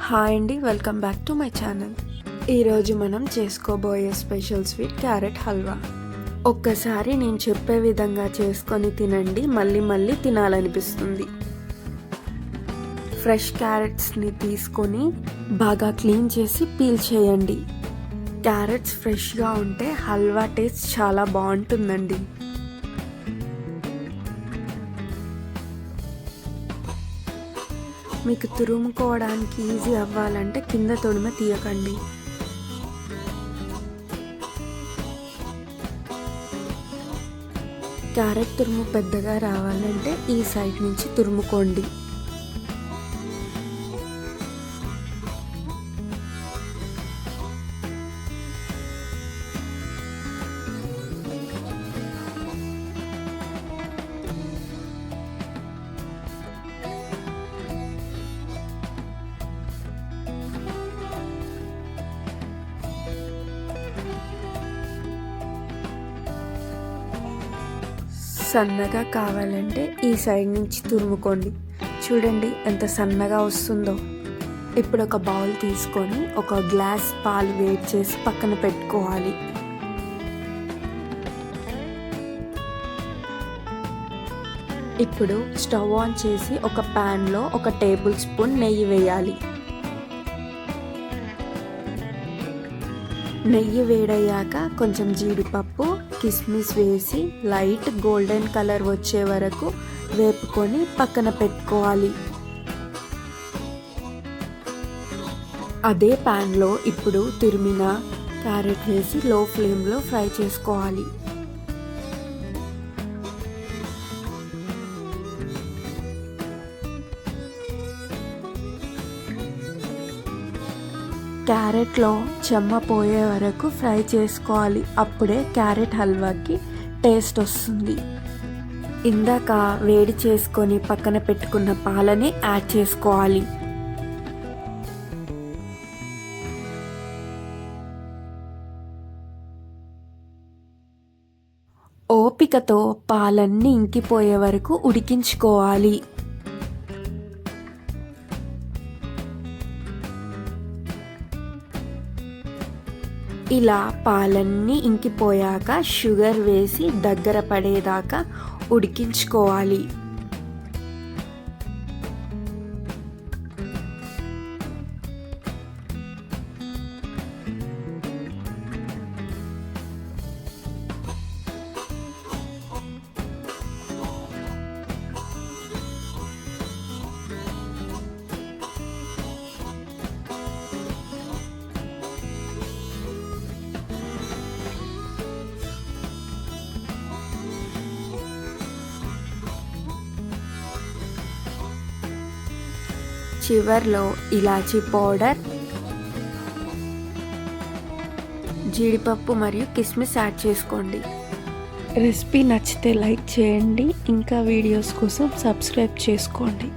Hi అండి, welcome back to my channel. ఈరోజు మనం చేసుకోబోయే స్పెషల్ స్వీట్ క్యారెట్ హల్వా. ఒక్కసారి నేను చెప్పే విధంగా చేసుకొని తినండి, మళ్ళీ మళ్ళీ తినాలనిపిస్తుంది. ఫ్రెష్ క్యారెట్స్ని తీసుకొని బాగా క్లీన్ చేసి పీల్ చేయండి. క్యారెట్స్ ఫ్రెష్గా ఉంటే హల్వా టేస్ట్ చాలా బాగుంటుందండి. మీకు తురుముకోవడానికి ఈజీ అవ్వాలంటే కింద తొడిమ తీయకండి. క్యారెట్ తురుము పెద్దగా రావాలంటే ఈ సైడ్ నుంచి తురుముకోండి. సన్నగా కావాలంటే ఈ సైడ్ నుంచి తురుముకోండి. చూడండి ఎంత సన్నగా వస్తుందో. ఇప్పుడు ఒక బౌల్ తీసుకొని ఒక గ్లాస్ పాలు వేడి చేసి పక్కన పెట్టుకోవాలి. ఇప్పుడు స్టవ్ ఆన్ చేసి ఒక ప్యాన్లో 1 టేబుల్ స్పూన్ నెయ్యి వేయాలి. నెయ్యి వేడయ్యాక కొంచెం జీడిపప్పు, కిస్మిస్ వేసి లైట్ గోల్డెన్ కలర్ వచ్చే వరకు వేపుకొని పక్కన పెట్టుకోవాలి. అదే ప్యాన్లో ఇప్పుడు తురిమిన క్యారెట్ వేసి లో ఫ్లేమ్లో ఫ్రై చేసుకోవాలి. క్యారెట్లో చెమ్మ పోయే వరకు ఫ్రై చేసుకోవాలి. అప్పుడే క్యారెట్ హల్వాకి టేస్ట్ వస్తుంది. ఇందాక వేడి చేసుకొని పక్కన పెట్టుకున్న పాలని యాడ్ చేసుకోవాలి. ఓపికతో పాలన్నీ ఇంకిపోయే వరకు ఉడికించుకోవాలి. ఇలా పాలన్నీ ఇంకిపోయాక షుగర్ వేసి దగ్గర పడేదాకా ఉడికించుకోవాలి. చివర్లో ఇలాచీ పౌడర్, జీడిపప్పు మరియు కిస్మిస్ యాడ్ చేసుకోండి. రెసిపీ నచ్చితే లైక్ చేయండి. ఇంకా వీడియోస్ కోసం సబ్స్క్రైబ్ చేసుకోండి.